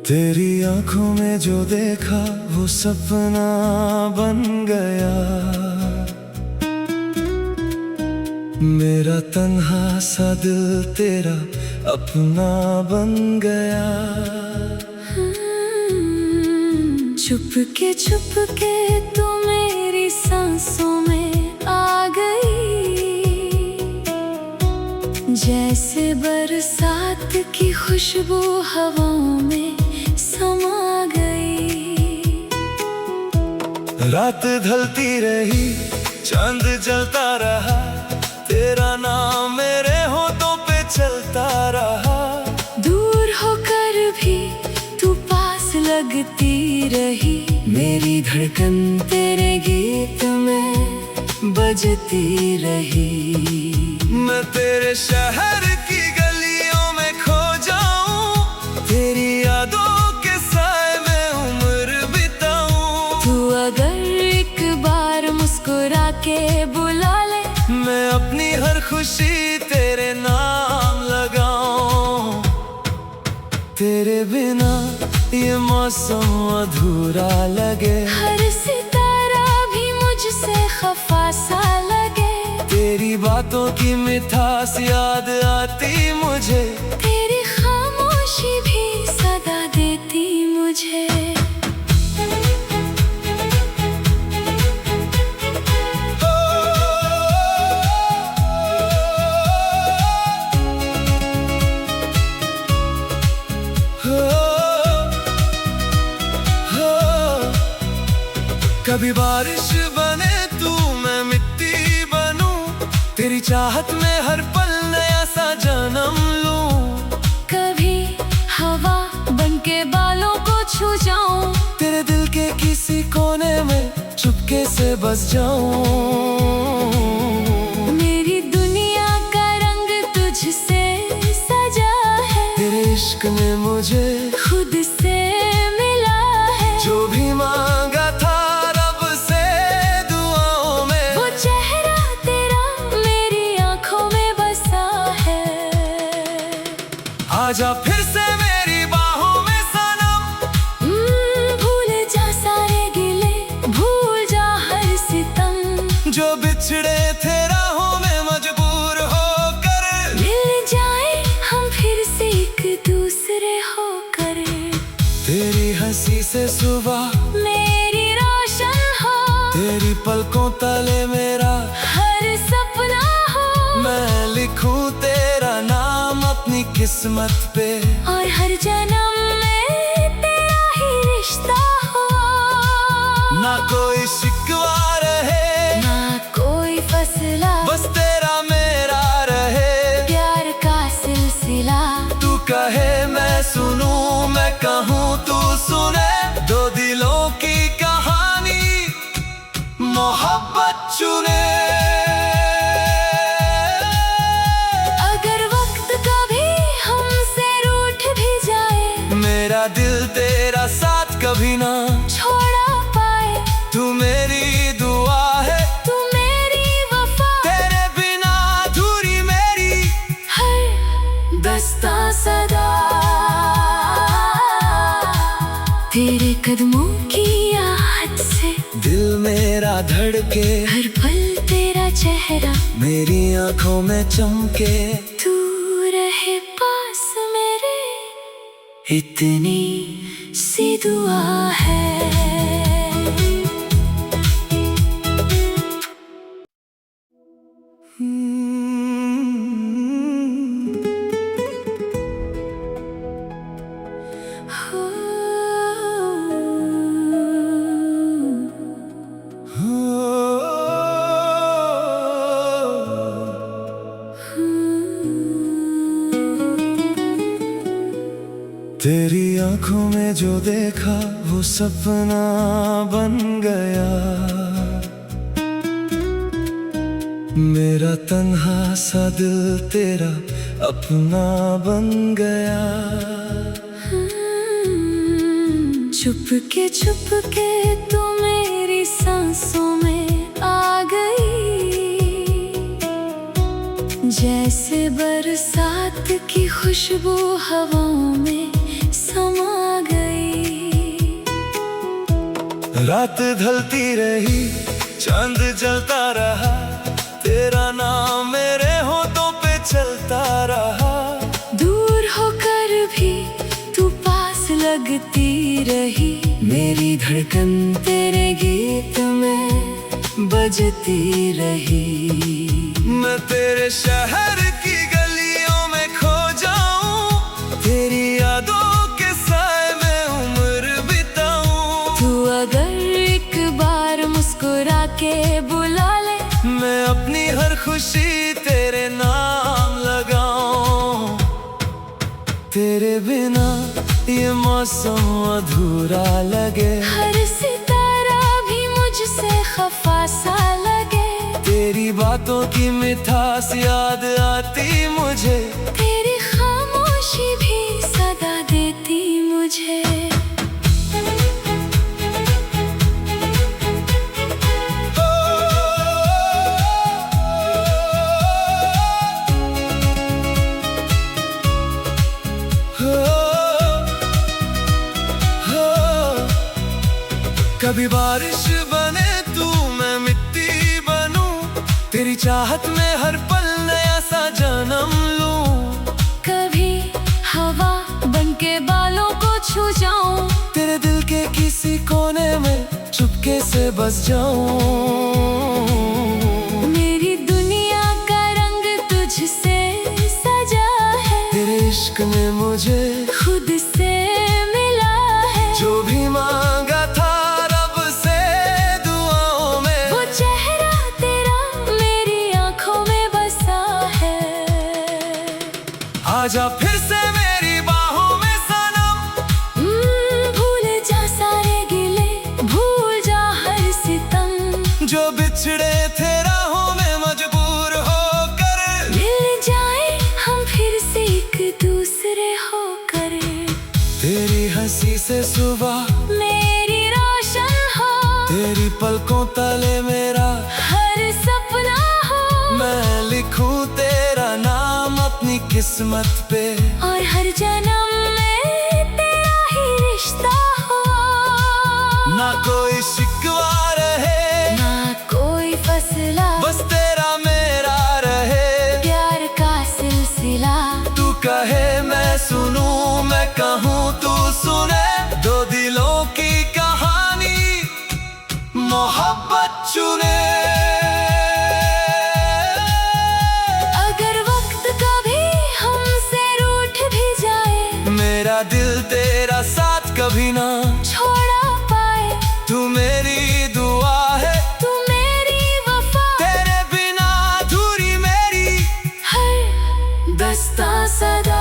तेरी आंखों में जो देखा वो सपना बन गया। मेरा तन्हा सा दिल तेरा अपना बन गया। छुप के तू मेरी सांसों में आ गई, जैसे बरसात की खुशबू हवाओं में समा गई। रात ढलती रही, चांद जलता रहा, तेरा नाम मेरे होठों पे चलता रहा। दूर होकर भी तू पास लगती रही, मेरी धड़कन तेरे गीत में बजती रही। मैं तेरे शहर की गलियों में खो जाऊं, तेरी यादों के साए में उम्र बिताऊं। तू अगर एक बार मुस्कुरा के बुला ले, मैं अपनी हर खुशी तेरे नाम लगाऊं। तेरे बिना ये मौसम अधूरा लगे, हर सितारा भी मुझसे खफा सा लगे। तेरी बातों की मिठास याद आती मुझे, तेरी खामोशी भी सदा देती मुझे। कभी बारिश बने तू, मैं मिट्टी बनूं, तेरी चाहत में हर पल नया सा जन्म लूं। कभी हवा बनके बालों को छू जाऊं, तेरे दिल के किसी कोने में चुपके से बस जाऊं। मेरी दुनिया का रंग तुझसे सजा है, तेरे इश्क ने मुझे खुद से मिला है। जो भी मांगा था आजा फिर से मेरी बाहों में सनम। भूल जा सारे गिले, भूल जा हर सितम। जो बिछड़े थे राहों में मजबूर होकर, मिल जाए हम फिर से एक दूसरे होकर। तेरी हंसी से सुबह मेरी रोशन हो, तेरी पलकों तले मेरा हर सपना हो। मैं लिखूं तेरा नाम अपनी किस्मत पे, और हर जन्म में तेरा ही रिश्ता हो। ना कोई शिकवा रहे, ना कोई फसला, बस तेरा मेरा रहे प्यार का सिलसिला। तू कहे मैं सुनूं, मैं कहूँ तू सुने, दो दिलों की कहानी मोहब्बत चुने। मेरा दिल तेरा साथ कभी ना छोड़ा पाए, तू मेरी दुआ है, तू मेरी वफा। तेरे बिना अधूरी मेरी हर दस्ता सदा। तेरे कदमों की याद से दिल मेरा धड़के, हर पल तेरा चेहरा मेरी आंखों में चमके। तू रहे पास मेरे, इतनी सी दुआ है। तेरी आंखों में जो देखा वो सपना बन गया। मेरा तन्हा सा दिल तेरा अपना बन गया। छुप के तू मेरी सांसों में आ गई, जैसे बरसात की खुशबू हवाओं में समा गई। रात ढलती रही, चांद जलता रहा, तेरा नाम मेरे होठों पे चलता रहा। दूर होकर भी तू पास लगती रही, मेरी धड़कन तेरे गीत में बजती रही। मैं तेरे शहर की गलियों में खो जाऊं, तेरी यादों के साए में उम्र बिताऊं। तू अगर एक बार मुस्कुरा के बुला ले, मैं अपनी हर खुशी तेरे नाम लगाऊं। तेरे बिना ये मौसम अधूरा लगे, हर सितारा भी मुझसे खफा सा लगे। तेरी बातों की मिठास याद आती मुझे, तेरी खामोशी भी सदा देती मुझे। कभी बारिश बने तू, मैं मिट्टी बनूं, तेरी चाहत में हर पल नया सा जन्म लूं। कभी हवा बनके बालों को छू जाऊं, तेरे दिल के किसी कोने में चुपके से बस जाऊं। मेरी दुनिया का रंग तुझसे सजा है, तेरे इश्क में मुझे खुद से मिला है। जो भी मांगा था रब से दुआओं में, वो चेहरा तेरा मेरी आंखों में बसा है। आजा फिर से मेरी बाहों में सनम, भूल जा सारे गिले, भूल जा हर सितम। जो बिछड़े थे राहों में मजबूर होकर, मिल जाए हम फिर से एक दूसरे होकर। तेरी हंसी से सुबह मेरी रोशन हो, तेरी पलकों तले मेरा हर सपना हो। मैं लिखूं तेरा नाम अपनी किस्मत पे, और हर जन्म में तेरा ही रिश्ता हो। ना कोई शिकवा रहे, ना कोई फसला, बस तेरा मेरा रहे। प्यार का सिलसिला, तू कहे मैं सुनूं, मैं कहूँ तू सुने। दो दिलों की कहानी मोहब्बत चुने। अगर वक्त कभी हमसे रूठ भी जाए, मेरा दिल तेरा साथ कभी ना छोड़ा पाए। तू मेरी दुआ है, तू मेरी वफा, तेरे बिना अधूरी मेरी हर दस्ता सदा।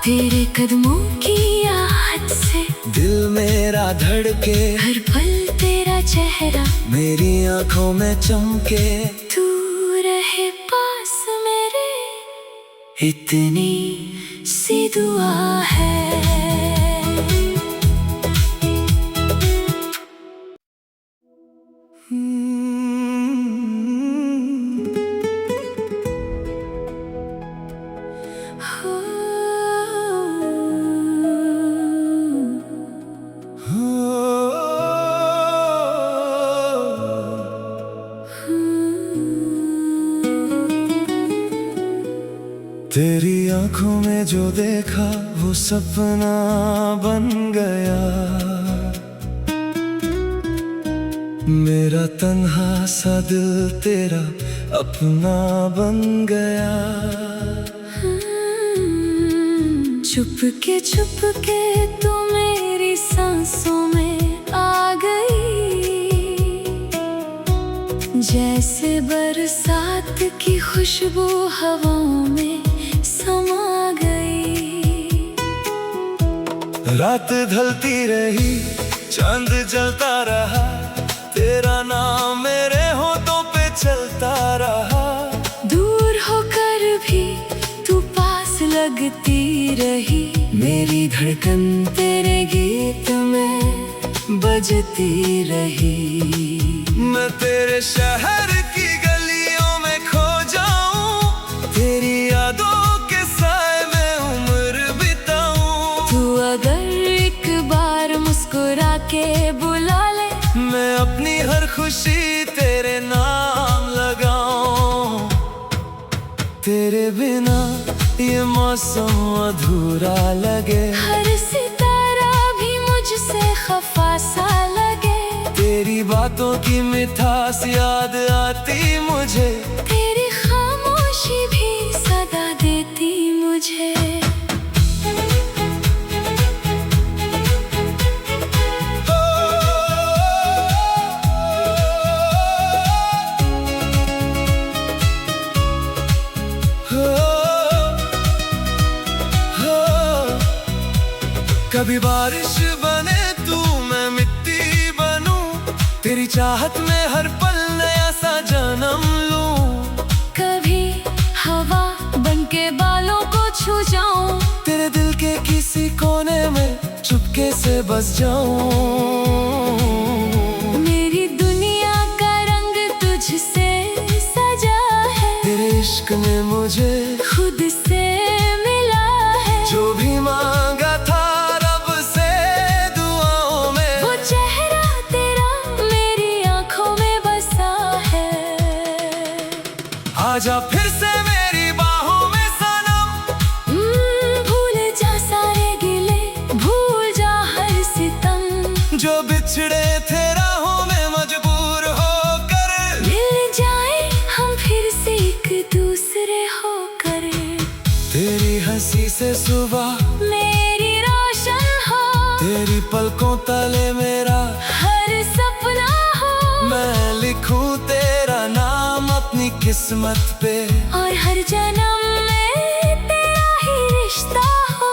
तेरे कदमों की आहट से दिल मेरा धड़के, हर पल तेरा चेहरा मेरी आंखों में चमके। तू रहे पास मेरे, इतनी सी दुआ है। तेरी आंखों में जो देखा वो सपना बन गया, मेरा तन्हा सा दिल तेरा अपना बन गया। छुप के तू मेरी सांसों में आ गई, जैसे बरसात की खुशबू हवाओं में समा गई। रात ढलती रही, चांद जलता रहा, तेरा नाम मेरे होठों पे चलता रहा। दूर होकर भी तू पास लगती रही, मेरी धड़कन तेरे गीत में बजती रही। मैं तेरे शहर की गलियों में खो जाऊं, तेरी यादों के साए में तेरे नाम लगाऊं। तेरे बिना ये मौसम अधूरा लगे, हर सितारा भी मुझसे खफा सा लगे। तेरी बातों की मिठास याद आती मुझे, तेरी खामोशी भी सदा देती मुझे। कभी बारिश बने तू, मैं मिट्टी बनूं, तेरी चाहत में हर पल नया सा जन्म लूं। कभी हवा बनके बालों को छू जाऊं, तेरे दिल के किसी कोने में चुपके से बस जाऊं। मेरी दुनिया का रंग तुझसे सजा है, तेरे इश्क ने मुझे खुद से मिला है। जो भी मांगा था रब से दुआओं में, वो चेहरा तेरा मेरी आंखों में बसा है। आजा फिर से मेरी बाहों में सनम, भूल जा सारे गिले, भूल जा हर सितम। जो बिछड़े थे राहों में मजबूर होकर, मिल जाए हम फिर से एक दूसरे होकर। तेरी हंसी से सुबह मेरी रोशन हो, तेरी पलकों तले मेरा हर सपना हो। मैं लिखूं तेरा नाम अपनी किस्मत पे, और हर जन्म में तेरा ही रिश्ता हो।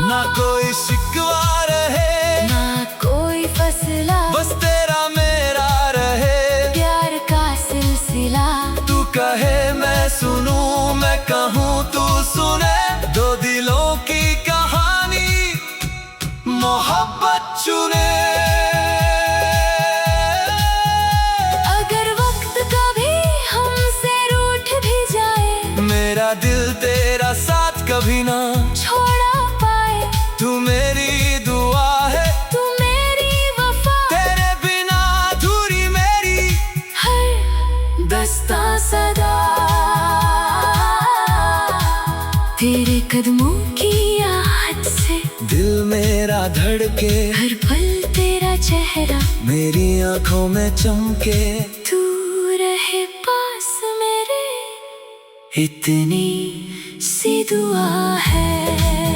ना कोई शिकवा रहे, ना कोई फसला, बस तेरा मेरा रहे। प्यार का सिलसिला, तू कहे मैं सुनूं, मैं कहूँ तू सुने। दो दिलों की कहानी मोहब्बत चुने। अगर वक्त कभी हमसे रूठ भी जाए, मेरा दिल तेरा साथ कभी ना छोड़ा पाए। तू मेरी दुआ है, तू मेरी वफा, तेरे बिना अधूरी मेरी हर दस्ता सदा। तेरे कदमों की याद से दिल मेरा धड़के, हर पल तेरा चेहरा मेरी आंखों में चमके। तू रहे पास मेरे, इतनी सी दुआ है।